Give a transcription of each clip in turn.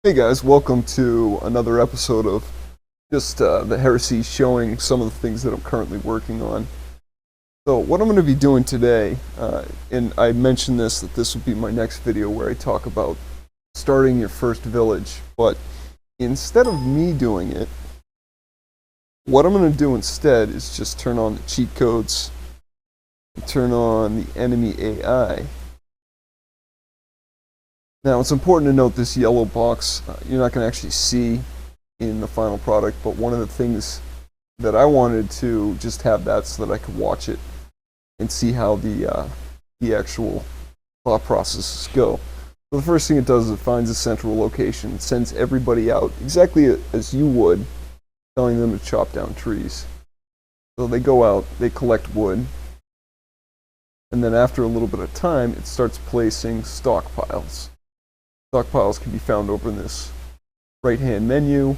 Hey guys, welcome to another episode of just the Heresy, showing some of the things that I'm currently working on. So what I'm going to be doing today, and I mentioned that this would be my next video where I talk about starting your first village, but instead of me doing it, what I'm going to do instead is just turn on the cheat codes, and turn on the enemy AI. Now, it's important to note this yellow box, you're not going to actually see in the final product, but one of the things that I wanted to just have that so that I could watch it and see how the actual thought processes go. So the first thing it does is it finds a central location, sends everybody out exactly as you would, telling them to chop down trees. So they go out, they collect wood, and then after a little bit of time, it starts placing stockpiles. Stockpiles can be found over in this right-hand menu,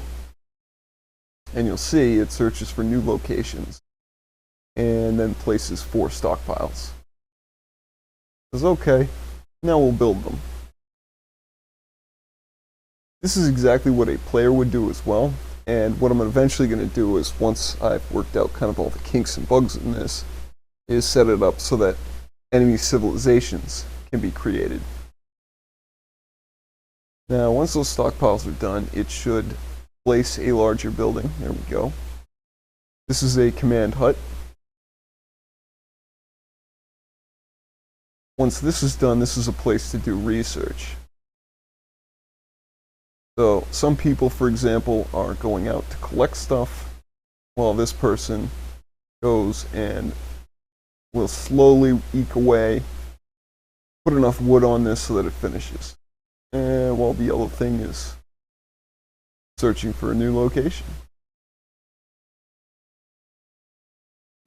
and you'll see it searches for new locations and then places 4 stockpiles. Says, okay, now we'll build them. This is exactly what a player would do as well, and what I'm eventually going to do is, once I've worked out kind of all the kinks and bugs in this, is set it up so that enemy civilizations can be created. Now, once those stockpiles are done, it should place a larger building. There we go. This is a command hut. Once this is done, this is a place to do research. So, some people, for example, are going out to collect stuff, while this person goes and will slowly eke away, put enough wood on this so that it finishes. And while the yellow thing is searching for a new location.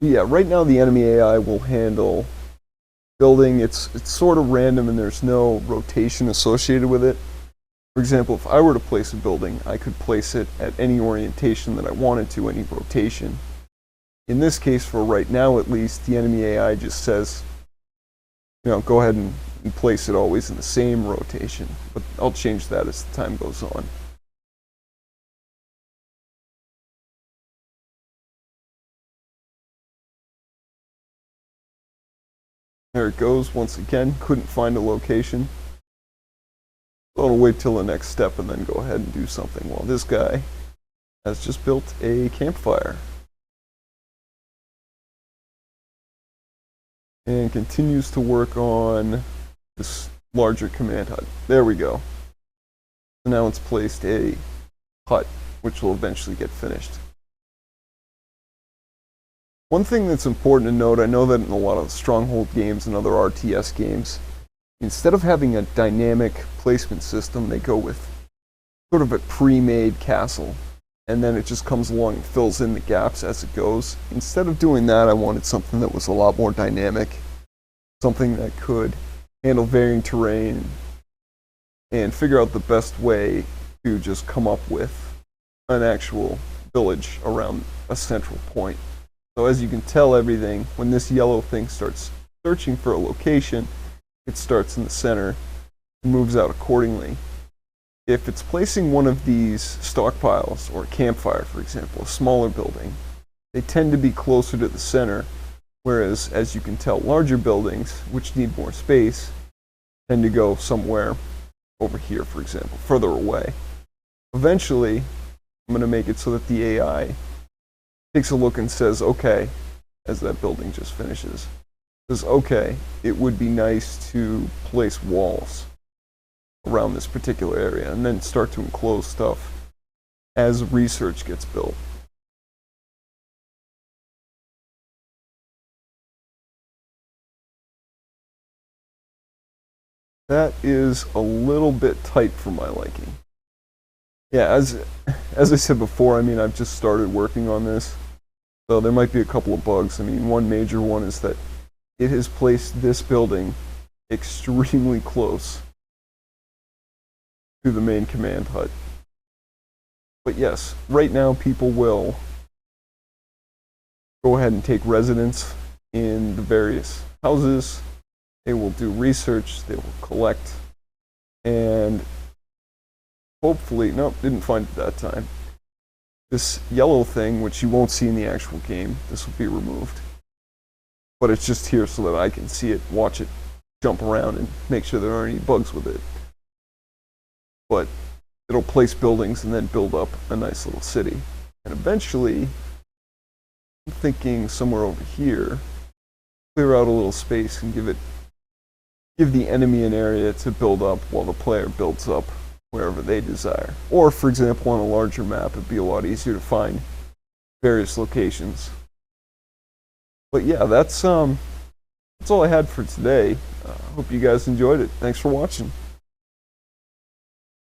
Yeah, right now the enemy AI will handle building. It's sort of random and there's no rotation associated with it. For example, if I were to place a building, I could place it at any orientation that I wanted to, any rotation. In this case, for right now at least, the enemy AI just says, go ahead and place it always in the same rotation, but I'll change that as the time goes on. There it goes once again, couldn't find a location. So I'll wait till the next step and then go ahead and do something. Well, this guy has just built a campfire and continues to work on this larger command hut. There we go. So now it's placed a hut, which will eventually get finished. One thing that's important to note, I know that in a lot of Stronghold games and other RTS games, instead of having a dynamic placement system, they go with sort of a pre-made castle, and then it just comes along and fills in the gaps as it goes. Instead of doing that, I wanted something that was a lot more dynamic, something that could handle varying terrain and figure out the best way to just come up with an actual village around a central point. So as you can tell, everything, when this yellow thing starts searching for a location, it starts in the center and moves out accordingly. If it's placing one of these stockpiles, or a campfire for example, a smaller building, they tend to be closer to the center, whereas, as you can tell, larger buildings, which need more space, tend to go somewhere over here, for example, further away. Eventually, I'm going to make it so that the AI takes a look and says, okay, as that building just finishes, says, okay, it would be nice to place walls around this particular area, and then start to enclose stuff as research gets built. That is a little bit tight for my liking. Yeah, as I said before, I've just started working on this, so there might be a couple of bugs. One major one is that it has placed this building extremely close to the main command hut. But yes, right now people will go ahead and take residence in the various houses. They will do research, they will collect, and hopefully, nope, didn't find it that time. This yellow thing, which you won't see in the actual game, this will be removed. But it's just here so that I can see it, watch it jump around, and make sure there aren't any bugs with it. But it'll place buildings and then build up a nice little city. And eventually, I'm thinking somewhere over here, clear out a little space and give the enemy an area to build up while the player builds up wherever they desire. Or, for example, on a larger map, it'd be a lot easier to find various locations. But yeah, that's all I had for today. Hope you guys enjoyed it. Thanks for watching.